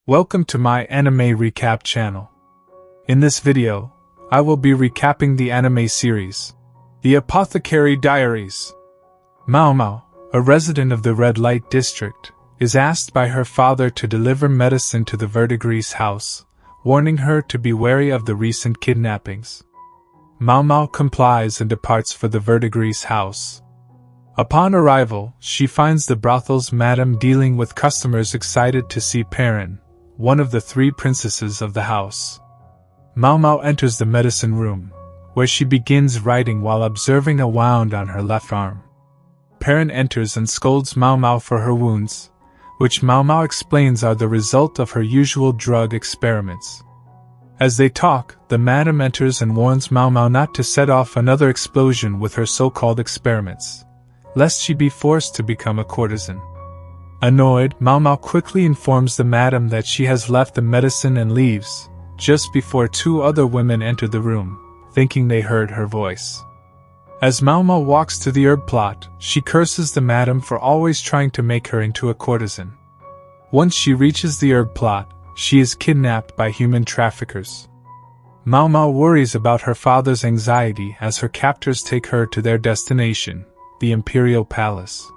Welcome to my anime recap channel. In this video, I will be recapping the anime series, The Apothecary Diaries. Mao Mao, a resident of the Red Light District, is asked by her father to deliver medicine to the Verdigrease house, warning her to be wary of the recent kidnappings. Mao Mao complies and departs for the Verdigrease house. Upon arrival, she finds the brothel's madam dealing with customers excited to see Perrin, one of the three princesses of the house. Mao Mao enters the medicine room, where she begins writing while observing a wound on her left arm. Perrin enters and scolds Mao Mao for her wounds, which Mao Mao explains are the result of her usual drug experiments. As they talk, the madam enters and warns Mao Mao not to set off another explosion with her so-called experiments, lest she be forced to become a courtesan. Annoyed, Mao Mao quickly informs the madam that she has left the medicine and leaves, just before two other women enter the room, thinking they heard her voice. As Mao Mao walks to the herb plot, she curses the madam for always trying to make her into a courtesan. Once she reaches the herb plot, she is kidnapped by human traffickers. Mao Mao worries about her father's anxiety as her captors take her to their destination, the Imperial Palace.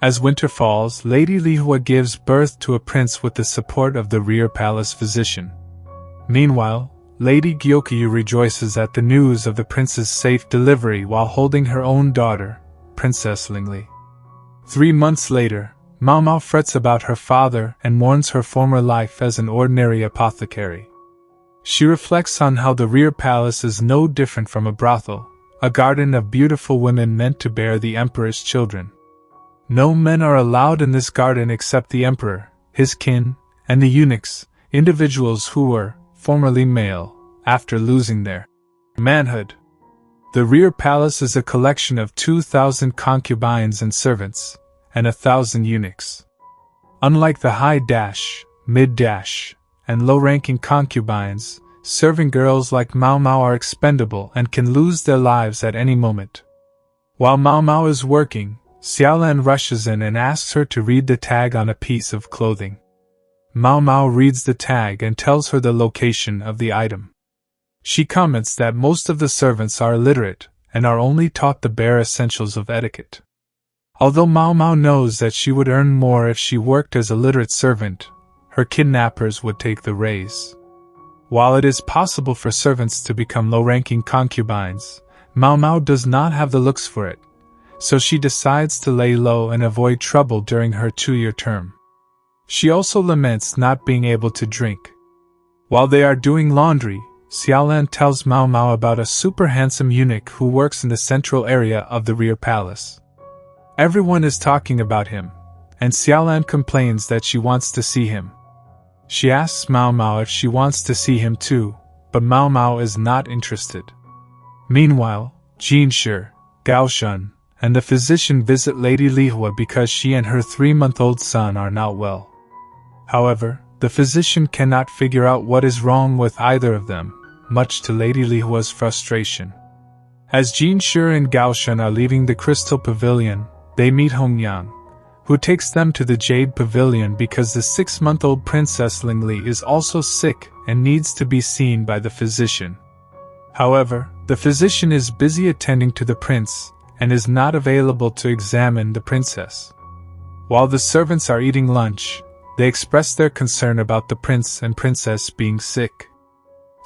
As winter falls, Lady Lihua gives birth to a prince with the support of the rear palace physician. Meanwhile, Lady Gyokyu rejoices at the news of the prince's safe delivery while holding her own daughter, Princess Lingli. 3 months later, Mao Mao frets about her father and mourns her former life as an ordinary apothecary. She reflects on how the rear palace is no different from a brothel, a garden of beautiful women meant to bear the emperor's children. No men are allowed in this garden except the emperor, his kin, and the eunuchs, individuals who were formerly male, after losing their manhood. The rear palace is a collection of 2,000 concubines and servants, and 1,000 eunuchs. Unlike the high dash, mid dash, and low-ranking concubines, serving girls like Mao Mao are expendable and can lose their lives at any moment. While Mao Mao is working, Xiaolan rushes in and asks her to read the tag on a piece of clothing. Mao Mao reads the tag and tells her the location of the item. She comments that most of the servants are illiterate and are only taught the bare essentials of etiquette. Although Mao Mao knows that she would earn more if she worked as a literate servant, her kidnappers would take the raise. While it is possible for servants to become low-ranking concubines, Mao Mao does not have the looks for it, so she decides to lay low and avoid trouble during her 2-year term. She also laments not being able to drink. While they are doing laundry, Xiaolan tells Mao Mao about a super handsome eunuch who works in the central area of the rear palace. Everyone is talking about him, and Xiaolan complains that she wants to see him. She asks Mao Mao if she wants to see him too, but Mao Mao is not interested. Meanwhile, Jinshi, Gaoshun, and the physician visit Lady Lihua because she and her 3-month-old son are not well. However, the physician cannot figure out what is wrong with either of them, much to Lady Lihua's frustration. As Jinshi and Gaoshun are leaving the Crystal Pavilion, they meet Hongyang, who takes them to the Jade Pavilion because the 6-month-old Princess Lingli is also sick and needs to be seen by the physician. However, the physician is busy attending to the prince and is not available to examine the princess. While the servants are eating lunch, they express their concern about the prince and princess being sick.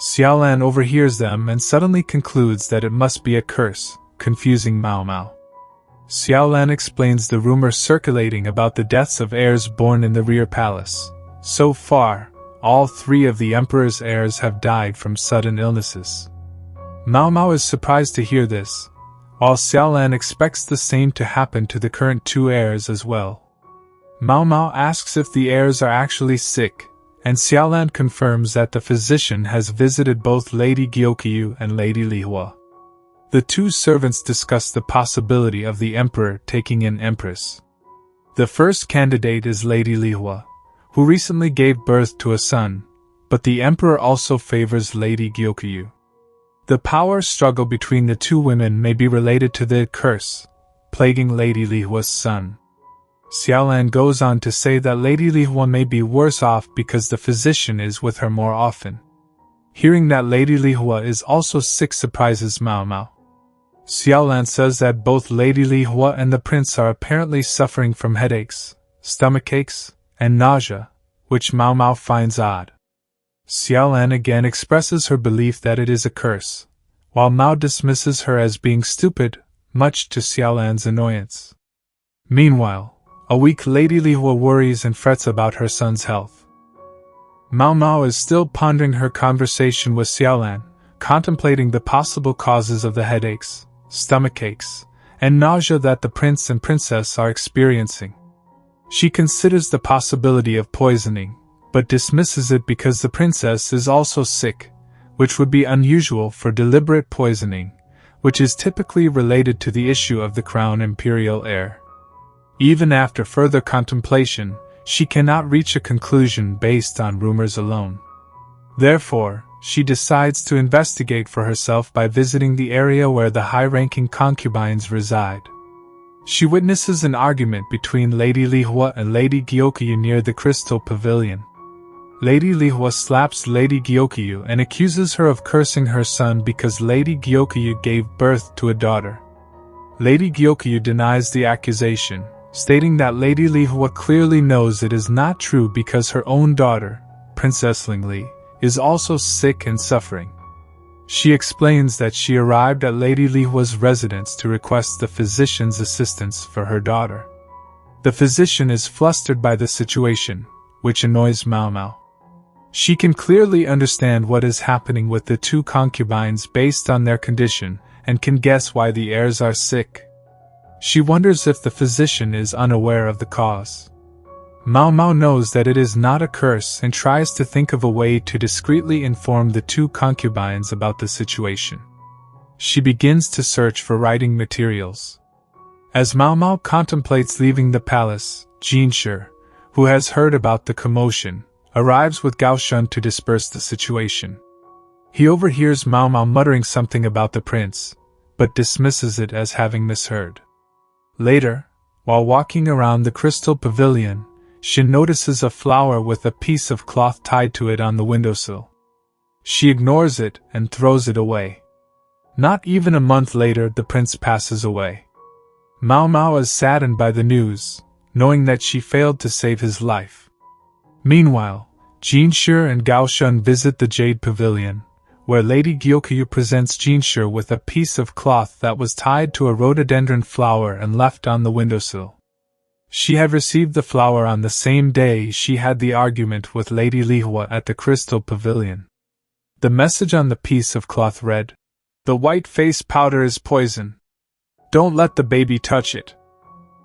Xiaolan overhears them and suddenly concludes that it must be a curse, confusing Mao Mao. Xiaolan explains the rumor circulating about the deaths of heirs born in the rear palace. So far, all 3 of the emperor's heirs have died from sudden illnesses. Mao Mao is surprised to hear this, while Xiaolan expects the same to happen to the current 2 heirs as well. Mao Mao asks if the heirs are actually sick, and Xiaolan confirms that the physician has visited both Lady Gyokyu and Lady Lihua. The 2 servants discuss the possibility of the emperor taking an empress. The first candidate is Lady Lihua, who recently gave birth to a son, but the emperor also favors Lady Gyokyu. The power struggle between the 2 women may be related to the curse plaguing Lady Lihua's son. Xiaolan goes on to say that Lady Li Hua may be worse off because the physician is with her more often. Hearing that Lady Li Hua is also sick surprises Mao Mao. Xiaolan says that both Lady Li Hua and the prince are apparently suffering from headaches, stomachaches, and nausea, which Mao Mao finds odd. Xiaolan again expresses her belief that it is a curse, while Mao dismisses her as being stupid, much to Xiaolan's annoyance. Meanwhile, a weak Lady Li Hua worries and frets about her son's health. Mao Mao is still pondering her conversation with Xiaolan, contemplating the possible causes of the headaches, stomachaches, and nausea that the prince and princess are experiencing. She considers the possibility of poisoning, but dismisses it because the princess is also sick, which would be unusual for deliberate poisoning, which is typically related to the issue of the crown imperial heir. Even after further contemplation, she cannot reach a conclusion based on rumors alone. Therefore, she decides to investigate for herself by visiting the area where the high-ranking concubines reside. She witnesses an argument between Lady Li Hua and Lady Gyokyu near the Crystal Pavilion. Lady Li Hua slaps Lady Gyokyu and accuses her of cursing her son because Lady Gyokyu gave birth to a daughter. Lady Gyokyu denies the accusation, stating that Lady Li Hua clearly knows it is not true because her own daughter, Princess Lingli, is also sick and suffering. She explains that she arrived at Lady Li Hua's residence to request the physician's assistance for her daughter. The physician is flustered by the situation, which annoys Mao Mao. She can clearly understand what is happening with the two concubines based on their condition, and can guess why the heirs are sick. She wonders if the physician is unaware of the cause. Mao Mao knows that it is not a curse and tries to think of a way to discreetly inform the two concubines about the situation. She begins to search for writing materials. As Mao Mao contemplates leaving the palace, Jinshi, who has heard about the commotion, arrives with Gao Shun to disperse the situation. He overhears Mao Mao muttering something about the prince, but dismisses it as having misheard. Later, while walking around the Crystal Pavilion, she notices a flower with a piece of cloth tied to it on the windowsill. She ignores it and throws it away. Not even a month later, the prince passes away. Mao Mao is saddened by the news, knowing that she failed to save his life. Meanwhile, Jinshi and Gao Shun visit the Jade Pavilion, where Lady Gyokyu presents Jinshi with a piece of cloth that was tied to a rhododendron flower and left on the windowsill. She had received the flower on the same day she had the argument with Lady Li Hua at the Crystal Pavilion. The message on the piece of cloth read, "The white face powder is poison. Don't let the baby touch it."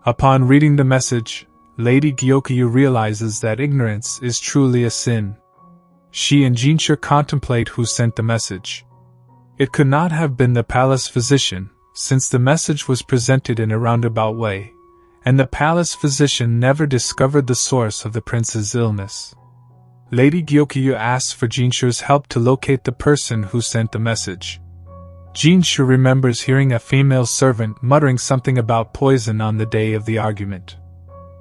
Upon reading the message, Lady Gyokyu realizes that ignorance is truly a sin. She and Jinshi contemplate who sent the message. It could not have been the palace physician, since the message was presented in a roundabout way, and the palace physician never discovered the source of the prince's illness. Lady Gyokyu asks for Jinshi's help to locate the person who sent the message. Jinshi remembers hearing a female servant muttering something about poison on the day of the argument.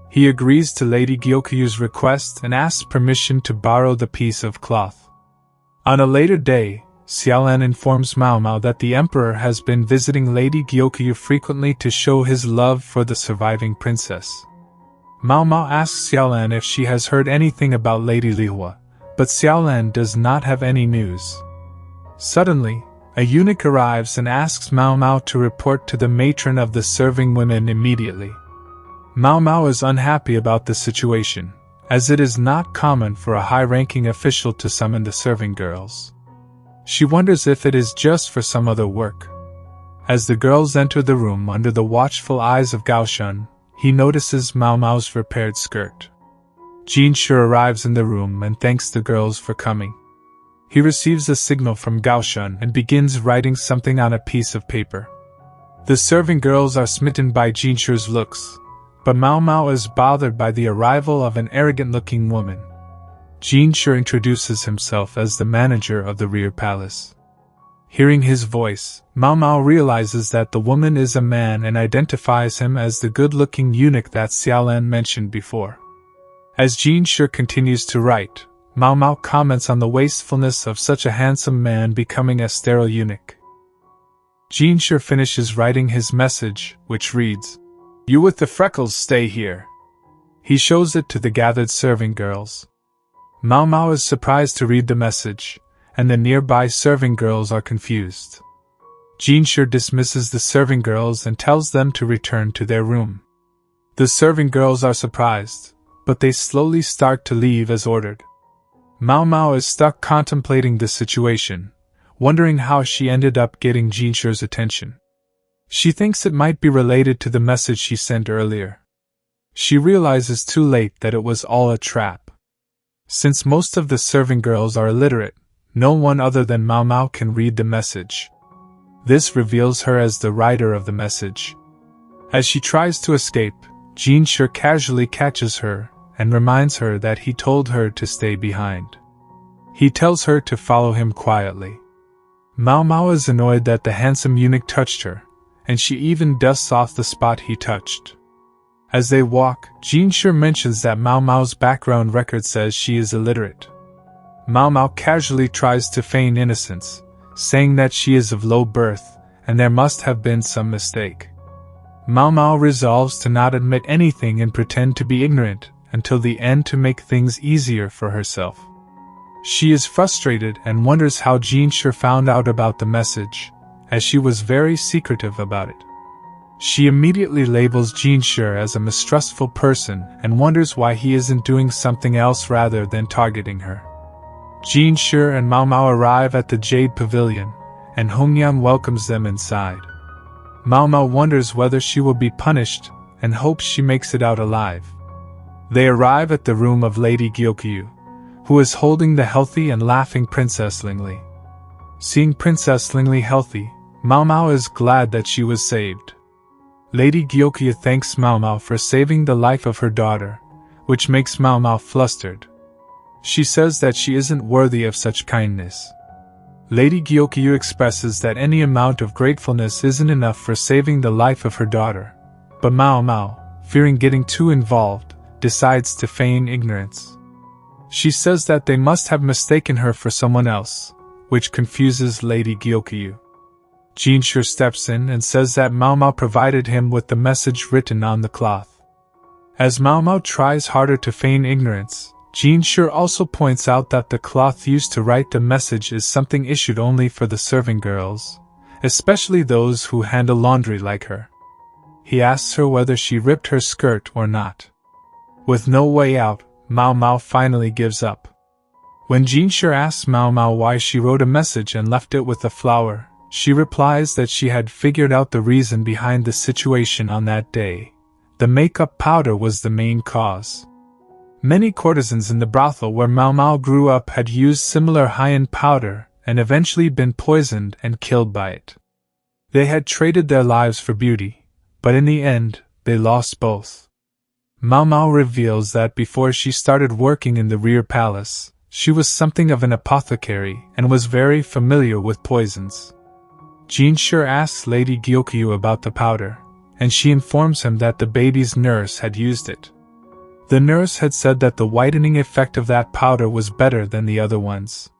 He agrees to Lady Gyokyu's request and asks permission to borrow the piece of cloth. On a later day, Xiaolan informs Mao Mao that the emperor has been visiting Lady Gyokyu frequently to show his love for the surviving princess. Mao Mao asks Xiaolan if she has heard anything about Lady Li Hua, but Xiaolan does not have any news. Suddenly, a eunuch arrives and asks Mao Mao to report to the matron of the serving women immediately. Mao Mao is unhappy about the situation, as it is not common for a high-ranking official to summon the serving girls. She wonders if it is just for some other work. As the girls enter the room under the watchful eyes of Gao Shun, he notices Mao Mao's repaired skirt. Jinshi arrives in the room and thanks the girls for coming. He receives a signal from Gao Shun and begins writing something on a piece of paper. The serving girls are smitten by Jinshi's looks, but Mao Mao is bothered by the arrival of an arrogant-looking woman. Jinshi introduces himself as the manager of the rear palace. Hearing his voice, Mao Mao realizes that the woman is a man and identifies him as the good-looking eunuch that Xiaolan mentioned before. As Jin Shi continues to write, Mao Mao comments on the wastefulness of such a handsome man becoming a sterile eunuch. Jin Shi finishes writing his message, which reads, "You with the freckles stay here." He shows it to the gathered serving girls. Mao Mao is surprised to read the message, and the nearby serving girls are confused. Jin Shi dismisses the serving girls and tells them to return to their room. The serving girls are surprised, but they slowly start to leave as ordered. Mao Mao is stuck contemplating the situation, wondering how she ended up getting Jin Shi's attention. She thinks it might be related to the message she sent earlier. She realizes too late that it was all a trap. Since most of the serving girls are illiterate, no one other than Mao Mao can read the message. This reveals her as the writer of the message. As she tries to escape, Jin Shi casually catches her and reminds her that he told her to stay behind. He tells her to follow him quietly. Mao Mao is annoyed that the handsome eunuch touched her, and she even dusts off the spot he touched. As they walk, Jin Shi mentions that Mao Mao's background record says she is illiterate. Mao Mao casually tries to feign innocence, saying that she is of low birth, and there must have been some mistake. Mao Mao resolves to not admit anything and pretend to be ignorant until the end to make things easier for herself. She is frustrated and wonders how Jin Shi found out about the message, as she was very secretive about it. She immediately labels Jin Shi as a mistrustful person and wonders why he isn't doing something else rather than targeting her. Jin Shi and Mao Mao arrive at the Jade Pavilion, and Hongyan welcomes them inside. Mao Mao wonders whether she will be punished, and hopes she makes it out alive. They arrive at the room of Lady Gyokyu, who is holding the healthy and laughing Princess Lingli. Seeing Princess Lingli healthy, Mao Mao is glad that she was saved. Lady Gyokyu thanks Mao Mao for saving the life of her daughter, which makes Mao Mao flustered. She says that she isn't worthy of such kindness. Lady Gyokyu expresses that any amount of gratefulness isn't enough for saving the life of her daughter, but Mao Mao, fearing getting too involved, decides to feign ignorance. She says that they must have mistaken her for someone else, which confuses Lady Gyokyu. Jin Shi steps in and says that Mao Mao provided him with the message written on the cloth. As Mao Mao tries harder to feign ignorance, Jin Shi also points out that the cloth used to write the message is something issued only for the serving girls, especially those who handle laundry like her. He asks her whether she ripped her skirt or not. With no way out, Mao Mao finally gives up. When Jin Shi asks Mao Mao why she wrote a message and left it with a flower, she replies that she had figured out the reason behind the situation on that day. The makeup powder was the main cause. Many courtesans in the brothel where Mao Mao grew up had used similar high-end powder and eventually been poisoned and killed by it. They had traded their lives for beauty, but in the end, they lost both. Mao Mao reveals that before she started working in the rear palace, she was something of an apothecary and was very familiar with poisons. Jin Shi asks Lady Gyokyu about the powder, and she informs him that the baby's nurse had used it. The nurse had said that the whitening effect of that powder was better than the other ones.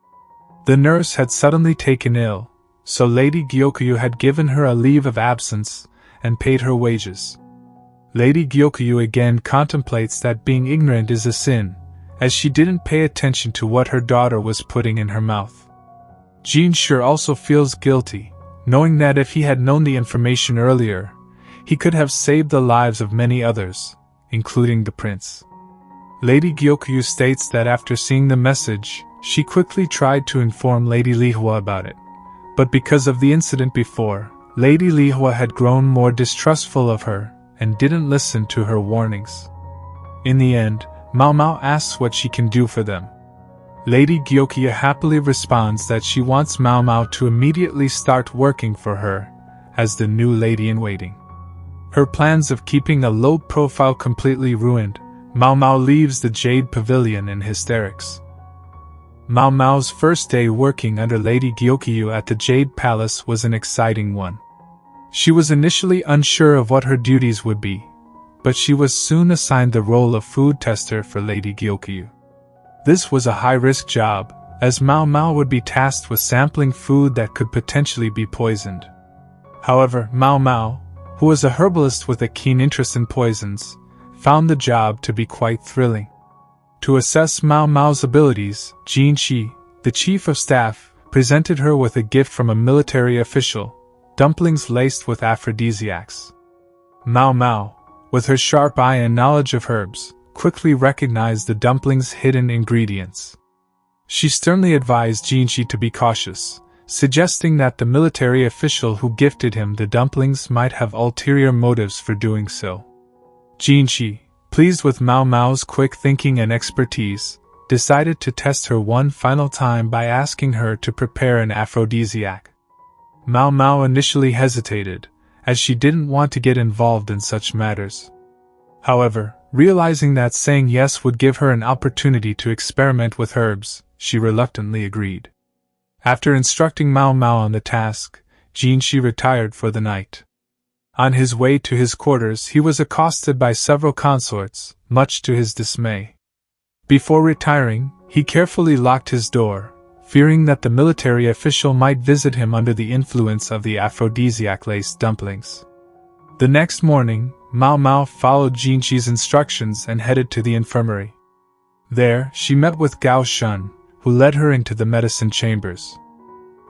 The nurse had suddenly taken ill, so Lady Gyokyu had given her a leave of absence and paid her wages. Lady Gyokyu again contemplates that being ignorant is a sin, as she didn't pay attention to what her daughter was putting in her mouth. Jin Shi also feels guilty, knowing that if he had known the information earlier, he could have saved the lives of many others, including the prince. Lady Gyokyu states that after seeing the message, she quickly tried to inform Lady Lihua about it. But because of the incident before, Lady Lihua had grown more distrustful of her and didn't listen to her warnings. In the end, Mao Mao asks what she can do for them. Lady Gyokyu happily responds that she wants Mao Mao to immediately start working for her as the new lady-in-waiting. Her plans of keeping a low profile completely ruined, Mao Mao leaves the Jade Pavilion in hysterics. Mao Mao's first day working under Lady Gyokyu at the Jade Palace was an exciting one. She was initially unsure of what her duties would be, but she was soon assigned the role of food tester for Lady Gyokyu. This was a high-risk job, as Mao Mao would be tasked with sampling food that could potentially be poisoned. However, Mao Mao, who was a herbalist with a keen interest in poisons, found the job to be quite thrilling. To assess Mao Mao's abilities, Jin Shi, the chief of staff, presented her with a gift from a military official, dumplings laced with aphrodisiacs. Mao Mao, with her sharp eye and knowledge of herbs, quickly recognized the dumplings' hidden ingredients. She sternly advised Jin Shi to be cautious, suggesting that the military official who gifted him the dumplings might have ulterior motives for doing so. Jin Shi, pleased with Mao Mao's quick thinking and expertise, decided to test her one final time by asking her to prepare an aphrodisiac. Mao Mao initially hesitated, as she didn't want to get involved in such matters. However, realizing that saying yes would give her an opportunity to experiment with herbs, she reluctantly agreed. After instructing Mao Mao on the task, Jin Shi retired for the night. On his way to his quarters, he was accosted by several consorts, much to his dismay. Before retiring, he carefully locked his door, fearing that the military official might visit him under the influence of the aphrodisiac-laced dumplings. The next morning, Mao Mao followed Jin Shi's instructions and headed to the infirmary. There, she met with Gao Shun, who led her into the medicine chambers.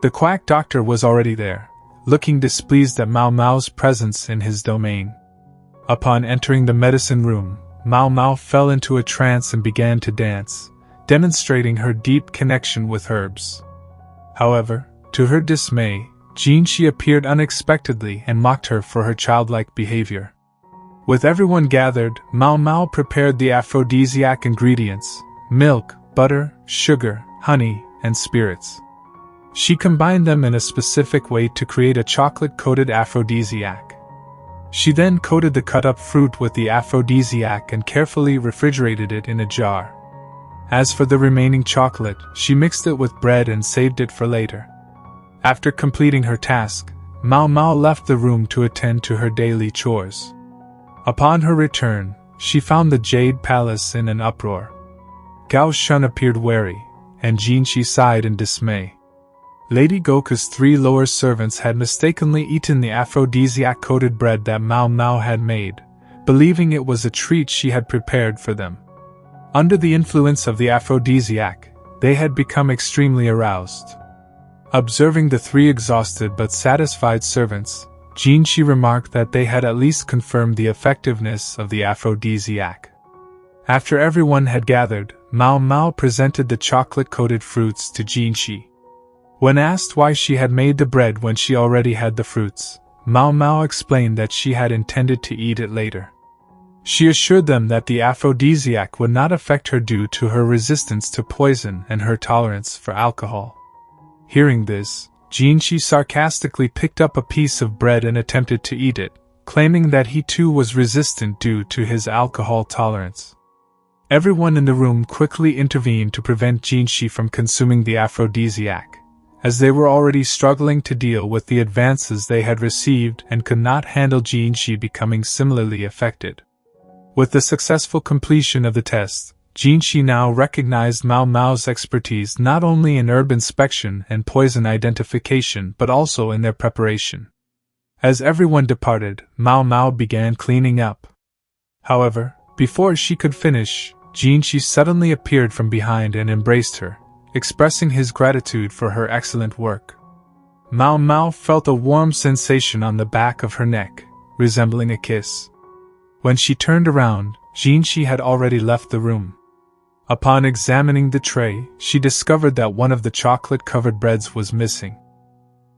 The quack doctor was already there, looking displeased at Mao Mao's presence in his domain. Upon entering the medicine room, Mao Mao fell into a trance and began to dance, demonstrating her deep connection with herbs. However, to her dismay, Jin Shi appeared unexpectedly and mocked her for her childlike behavior. With everyone gathered, Mao Mao prepared the aphrodisiac ingredients: milk, butter, sugar, honey, and spirits. She combined them in a specific way to create a chocolate-coated aphrodisiac. She then coated the cut-up fruit with the aphrodisiac and carefully refrigerated it in a jar. As for the remaining chocolate, she mixed it with bread and saved it for later. After completing her task, Mao Mao left the room to attend to her daily chores. Upon her return, she found the Jade Palace in an uproar. Gao Shun appeared wary, and Jin Shi sighed in dismay. Lady Goku's 3 lower servants had mistakenly eaten the aphrodisiac-coated bread that Mao Mao had made, believing it was a treat she had prepared for them. Under the influence of the aphrodisiac, they had become extremely aroused. Observing the 3 exhausted but satisfied servants, Jin Shi remarked that they had at least confirmed the effectiveness of the aphrodisiac. After everyone had gathered, Mao Mao presented the chocolate-coated fruits to Jin Shi. When asked why she had made the bread when she already had the fruits, Mao Mao explained that she had intended to eat it later. She assured them that the aphrodisiac would not affect her due to her resistance to poison and her tolerance for alcohol. Hearing this, Jin Shi sarcastically picked up a piece of bread and attempted to eat it, claiming that he too was resistant due to his alcohol tolerance. Everyone in the room quickly intervened to prevent Jin Shi from consuming the aphrodisiac, as they were already struggling to deal with the advances they had received and could not handle Jin Shi becoming similarly affected. With the successful completion of the test, Jin Shi now recognized Mao Mao's expertise not only in herb inspection and poison identification but also in their preparation. As everyone departed, Mao Mao began cleaning up. However, before she could finish, Jin Shi suddenly appeared from behind and embraced her, expressing his gratitude for her excellent work. Mao Mao felt a warm sensation on the back of her neck, resembling a kiss. When she turned around, Jin Shi had already left the room. Upon examining the tray, she discovered that one of the chocolate-covered breads was missing.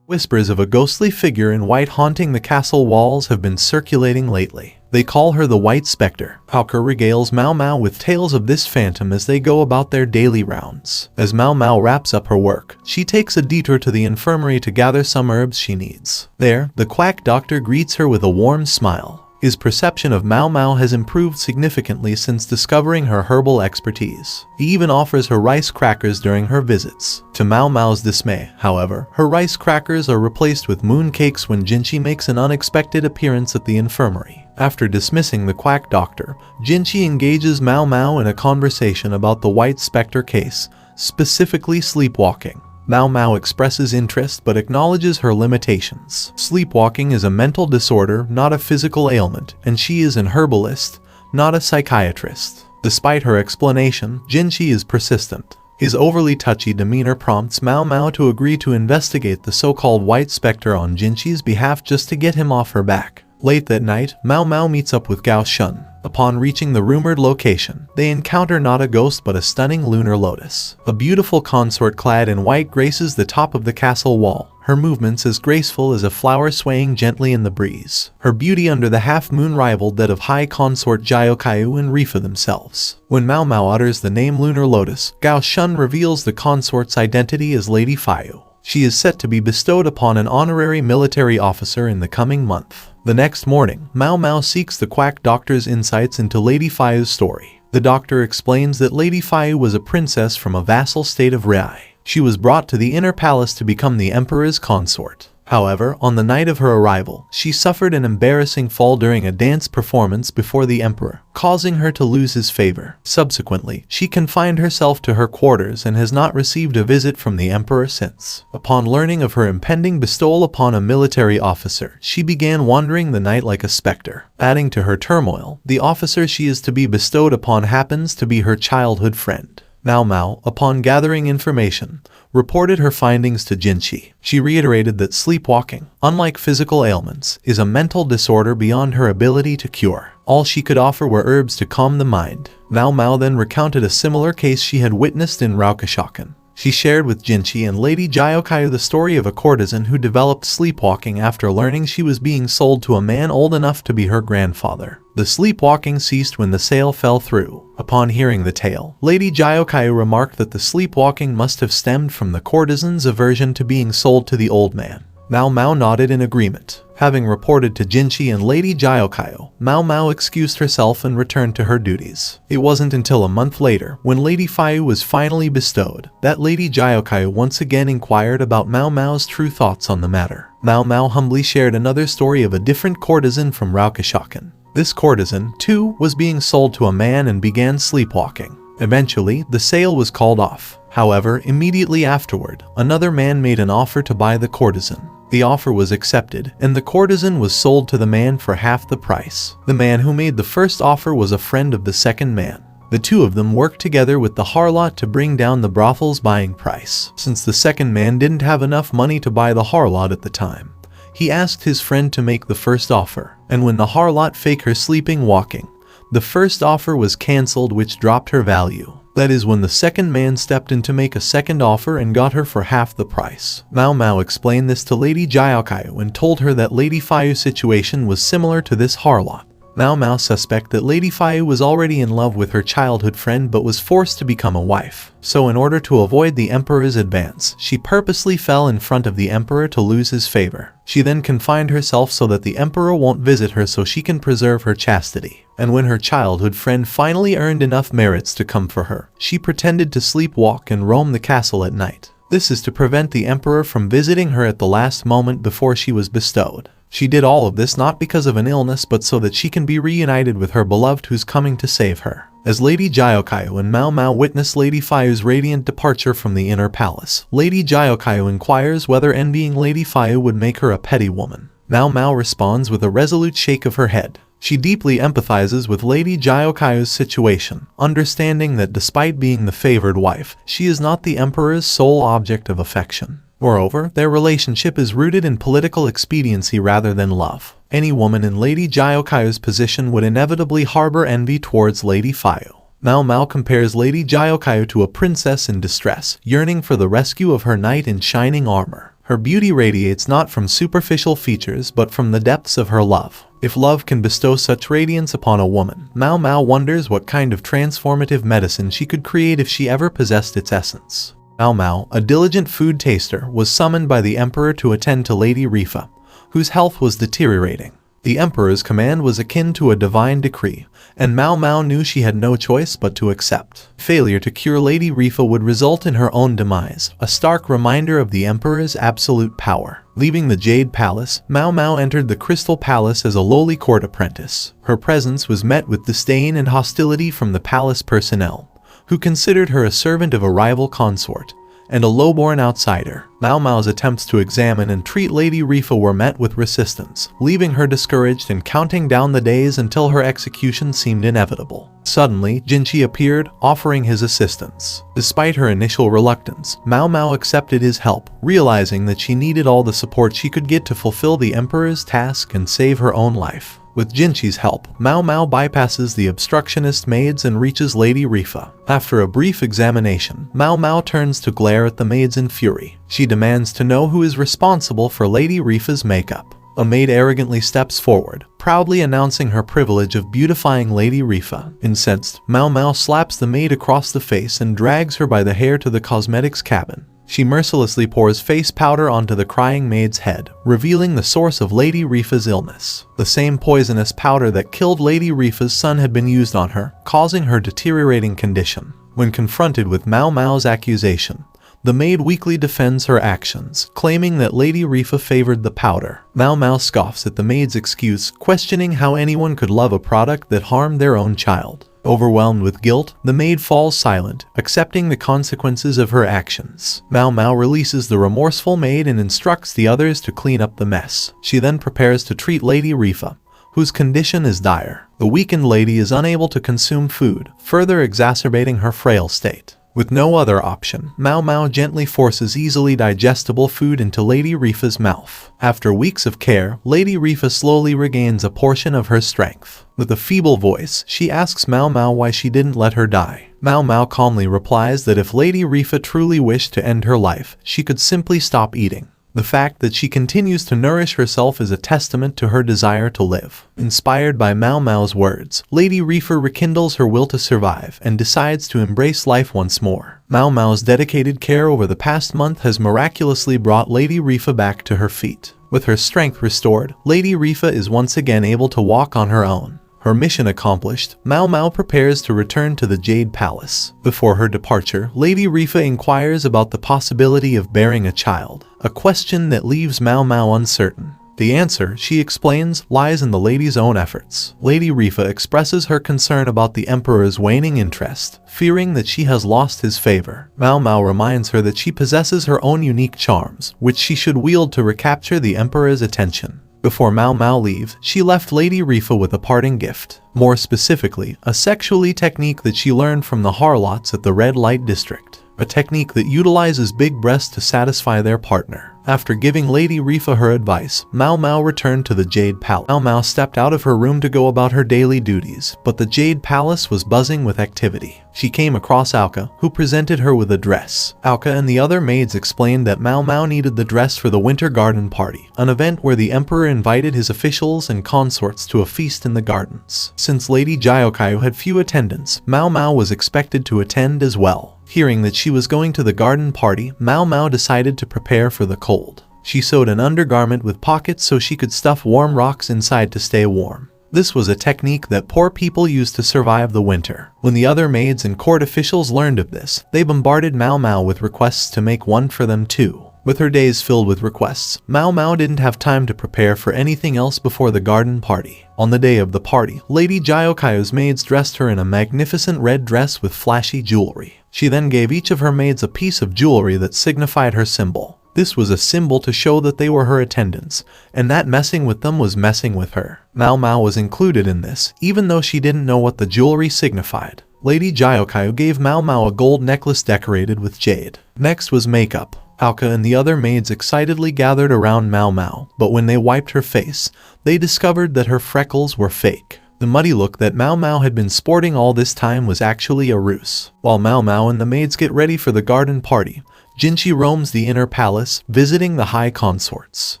Whispers of a ghostly figure in white haunting the castle walls have been circulating lately. They call her the White Spectre. Pauker regales Mao Mao with tales of this phantom as they go about their daily rounds. As Mao Mao wraps up her work, she takes a detour to the infirmary to gather some herbs she needs. There, the quack doctor greets her with a warm smile. His perception of Mao Mao has improved significantly since discovering her herbal expertise. He even offers her rice crackers during her visits. To Mao Mao's dismay, however, her rice crackers are replaced with moon cakes when Jinchi makes an unexpected appearance at the infirmary. After dismissing the quack doctor, Jinchi engages Mao Mao in a conversation about the White Spectre case, specifically sleepwalking. Mao Mao expresses interest but acknowledges her limitations. Sleepwalking is a mental disorder, not a physical ailment, and she is an herbalist, not a psychiatrist. Despite her explanation, Jinchi is persistent. His overly touchy demeanor prompts Mao Mao to agree to investigate the so-called White Spectre on Jinchi's behalf just to get him off her back. Late that night, Mao Mao meets up with Gao Shun. Upon reaching the rumored location, they encounter not a ghost but a stunning lunar lotus. A beautiful consort clad in white graces the top of the castle wall, her movements as graceful as a flower swaying gently in the breeze. Her beauty under the half-moon rivaled that of high consort Jyokayu and Rifa themselves. When Mao Mao utters the name Lunar Lotus, Gao Shun reveals the consort's identity as Lady Fayu. She is set to be bestowed upon an honorary military officer in the coming month. The next morning, Mao Mao seeks the quack doctor's insights into Lady Fayu's story. The doctor explains that Lady Fayu was a princess from a vassal state of Rai. She was brought to the inner palace to become the emperor's consort. However, on the night of her arrival, she suffered an embarrassing fall during a dance performance before the emperor, causing her to lose his favor. Subsequently, she confined herself to her quarters and has not received a visit from the emperor since. Upon learning of her impending bestowal upon a military officer, she began wandering the night like a specter. Adding to her turmoil, the officer she is to be bestowed upon happens to be her childhood friend. Mao Mao, upon gathering information, reported her findings to Jinchi. She reiterated that sleepwalking, unlike physical ailments, is a mental disorder beyond her ability to cure. All she could offer were herbs to calm the mind. Mao Mao then recounted a similar case she had witnessed in Raukashakan. She shared with Jinchi and Lady Jyokayu the story of a courtesan who developed sleepwalking after learning she was being sold to a man old enough to be her grandfather. The sleepwalking ceased when the sale fell through. Upon hearing the tale, Lady Jyokayu remarked that the sleepwalking must have stemmed from the courtesan's aversion to being sold to the old man. Mao Mao nodded in agreement. Having reported to Jinchi and Lady Jyokayu, Mao Mao excused herself and returned to her duties. It wasn't until a month later, when Lady Fayu was finally bestowed, that Lady Jyokayu once again inquired about Mao Mao's true thoughts on the matter. Mao Mao humbly shared another story of a different courtesan from Raukashakan. This courtesan, too, was being sold to a man and began sleepwalking. Eventually, the sale was called off. However, immediately afterward, another man made an offer to buy the courtesan. The offer was accepted, and the courtesan was sold to the man for half the price. The man who made the first offer was a friend of the second man. The two of them worked together with the harlot to bring down the brothel's buying price. Since the second man didn't have enough money to buy the harlot at the time, he asked his friend to make the first offer, and when the harlot faked her sleeping walking, the first offer was cancelled, which dropped her value. That is when the second man stepped in to make a second offer and got her for half the price. Mao Mao explained this to Lady Jyokayu and told her that Lady Fayu's situation was similar to this harlot. Mao Mao suspected that Lady Fayu was already in love with her childhood friend but was forced to become a wife. So in order to avoid the emperor's advance, she purposely fell in front of the emperor to lose his favor. She then confined herself so that the emperor won't visit her so she can preserve her chastity. And when her childhood friend finally earned enough merits to come for her, she pretended to sleepwalk and roam the castle at night. This is to prevent the emperor from visiting her at the last moment before she was bestowed. She did all of this not because of an illness but so that she can be reunited with her beloved who's coming to save her. As Lady Jyokayu and Mao Mao witness Lady Fayu's radiant departure from the inner palace, Lady Jyokayu inquires whether envying Lady Fayu would make her a petty woman. Mao Mao responds with a resolute shake of her head. She deeply empathizes with Lady Jyokayu's situation, understanding that despite being the favored wife, she is not the emperor's sole object of affection. Moreover, their relationship is rooted in political expediency rather than love. Any woman in Lady Jyokayu's position would inevitably harbor envy towards Lady Fayu. Mao Mao compares Lady Jyokayu to a princess in distress, yearning for the rescue of her knight in shining armor. Her beauty radiates not from superficial features but from the depths of her love. If love can bestow such radiance upon a woman, Mao Mao wonders what kind of transformative medicine she could create if she ever possessed its essence. Mao Mao, a diligent food taster, was summoned by the emperor to attend to Lady Rifa, whose health was deteriorating. The emperor's command was akin to a divine decree, and Mao Mao knew she had no choice but to accept. Failure to cure Lady Rifa would result in her own demise, a stark reminder of the emperor's absolute power. Leaving the Jade Palace, Mao Mao entered the Crystal Palace as a lowly court apprentice. Her presence was met with disdain and hostility from the palace personnel, who considered her a servant of a rival consort and a lowborn outsider. Mao Mao's attempts to examine and treat Lady Rifa were met with resistance, leaving her discouraged and counting down the days until her execution seemed inevitable. Suddenly, Jinchi appeared, offering his assistance. Despite her initial reluctance, Mao Mao accepted his help, realizing that she needed all the support she could get to fulfill the emperor's task and save her own life. With Jinchi's help, Mao Mao bypasses the obstructionist maids and reaches Lady Rifa. After a brief examination, Mao Mao turns to glare at the maids in fury. She demands to know who is responsible for Lady Rifa's makeup. A maid arrogantly steps forward, proudly announcing her privilege of beautifying Lady Rifa. Incensed, Mao Mao slaps the maid across the face and drags her by the hair to the cosmetics cabin. She mercilessly pours face powder onto the crying maid's head, revealing the source of Lady Rifa's illness. The same poisonous powder that killed Lady Rifa's son had been used on her, causing her deteriorating condition. When confronted with Mao Mao's accusation, the maid weakly defends her actions, claiming that Lady Rifa favored the powder. Mao Mao scoffs at the maid's excuse, questioning how anyone could love a product that harmed their own child. Overwhelmed with guilt, the maid falls silent, accepting the consequences of her actions. Mao Mao releases the remorseful maid and instructs the others to clean up the mess. She then prepares to treat Lady Rifa, whose condition is dire. The weakened lady is unable to consume food, further exacerbating her frail state. With no other option, Mao Mao gently forces easily digestible food into Lady Rifa's mouth. After weeks of care, Lady Rifa slowly regains a portion of her strength. With a feeble voice, she asks Mao Mao why she didn't let her die. Mao Mao calmly replies that if Lady Rifa truly wished to end her life, she could simply stop eating. The fact that she continues to nourish herself is a testament to her desire to live. Inspired by Mao Mao's words, Lady Rifa rekindles her will to survive and decides to embrace life once more. Mao Mao's dedicated care over the past month has miraculously brought Lady Rifa back to her feet. With her strength restored, Lady Rifa is once again able to walk on her own. Her mission accomplished, Mao Mao prepares to return to the Jade Palace. Before her departure, Lady Rifa inquires about the possibility of bearing a child, a question that leaves Mao Mao uncertain. The answer, she explains, lies in the lady's own efforts. Lady Rifa expresses her concern about the emperor's waning interest, fearing that she has lost his favor. Mao Mao reminds her that she possesses her own unique charms, which she should wield to recapture the emperor's attention. Before Mao Mao leaves, she left Lady Rifa with a parting gift. More specifically, a sexually technique that she learned from the harlots at the Red Light District. A technique that utilizes big breasts to satisfy their partner. After giving Lady Rifa her advice, Mao Mao returned to the Jade Palace. Mao Mao stepped out of her room to go about her daily duties, but the Jade Palace was buzzing with activity. She came across Auka, who presented her with a dress. Auka and the other maids explained that Mao Mao needed the dress for the Winter Garden Party, an event where the emperor invited his officials and consorts to a feast in the gardens. Since Lady Jyokayu had few attendants, Mao Mao was expected to attend as well. Hearing that she was going to the garden party, Mao Mao decided to prepare for the cold. She sewed an undergarment with pockets so she could stuff warm rocks inside to stay warm. This was a technique that poor people used to survive the winter. When the other maids and court officials learned of this, they bombarded Mao Mao with requests to make one for them too. With her days filled with requests, Mao Mao didn't have time to prepare for anything else before the garden party. On the day of the party, Lady Jyokayu's maids dressed her in a magnificent red dress with flashy jewelry. She then gave each of her maids a piece of jewelry that signified her symbol. This was a symbol to show that they were her attendants, and that messing with them was messing with her. Mao Mao was included in this, even though she didn't know what the jewelry signified. Lady Jyokayu gave Mao Mao a gold necklace decorated with jade. Next was makeup. Auka and the other maids excitedly gathered around Mao Mao, but when they wiped her face, they discovered that her freckles were fake. The muddy look that Mao Mao had been sporting all this time was actually a ruse. While Mao Mao and the maids get ready for the garden party, Jinchi roams the inner palace, visiting the high consorts.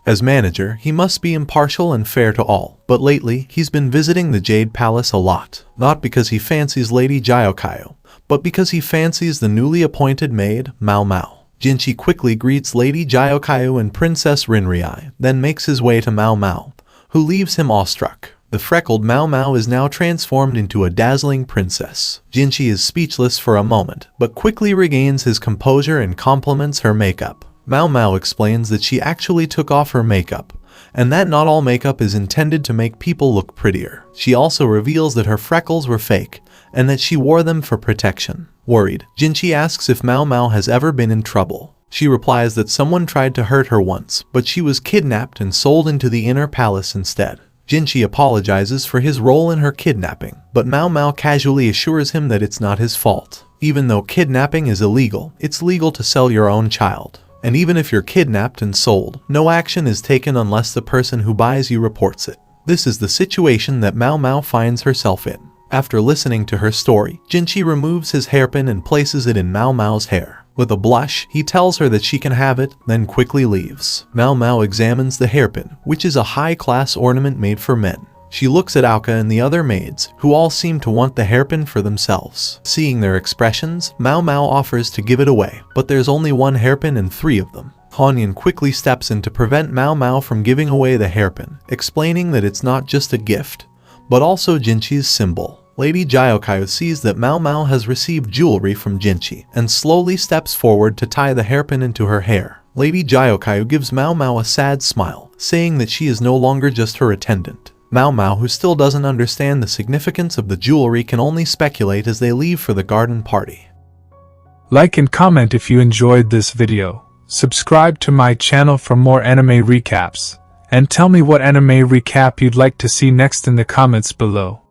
As manager, he must be impartial and fair to all, but lately, he's been visiting the Jade Palace a lot. Not because he fancies Lady Jyokayu, but because he fancies the newly appointed maid, Mao Mao. Jinchi quickly greets Lady Jyokayu and Princess Rinriai, then makes his way to Mao Mao, who leaves him awestruck. The freckled Mao Mao is now transformed into a dazzling princess. Jinchi is speechless for a moment, but quickly regains his composure and compliments her makeup. Mao Mao explains that she actually took off her makeup, and that not all makeup is intended to make people look prettier. She also reveals that her freckles were fake, and that she wore them for protection. Worried, Jinchi asks if Mao Mao has ever been in trouble. She replies that someone tried to hurt her once, but she was kidnapped and sold into the inner palace instead. Jinchi apologizes for his role in her kidnapping, but Mao Mao casually assures him that it's not his fault. Even though kidnapping is illegal, it's legal to sell your own child. And even if you're kidnapped and sold, no action is taken unless the person who buys you reports it. This is the situation that Mao Mao finds herself in. After listening to her story, Jinchi removes his hairpin and places it in Mao Mao's hair. With a blush, he tells her that she can have it, then quickly leaves. Mao Mao examines the hairpin, which is a high-class ornament made for men. She looks at Aoka and the other maids, who all seem to want the hairpin for themselves. Seeing their expressions, Mao Mao offers to give it away, but there's only one hairpin and 3 of them. Hanyan quickly steps in to prevent Mao Mao from giving away the hairpin, explaining that it's not just a gift, but also Jinchi's symbol. Lady Jyokayo sees that Mao Mao has received jewelry from Jinchi, and slowly steps forward to tie the hairpin into her hair. Lady Jyokayo gives Mao Mao a sad smile, saying that she is no longer just her attendant. Mao Mao, who still doesn't understand the significance of the jewelry, can only speculate as they leave for the garden party. Like and comment if you enjoyed this video. Subscribe to my channel for more anime recaps, and tell me what anime recap you'd like to see next in the comments below.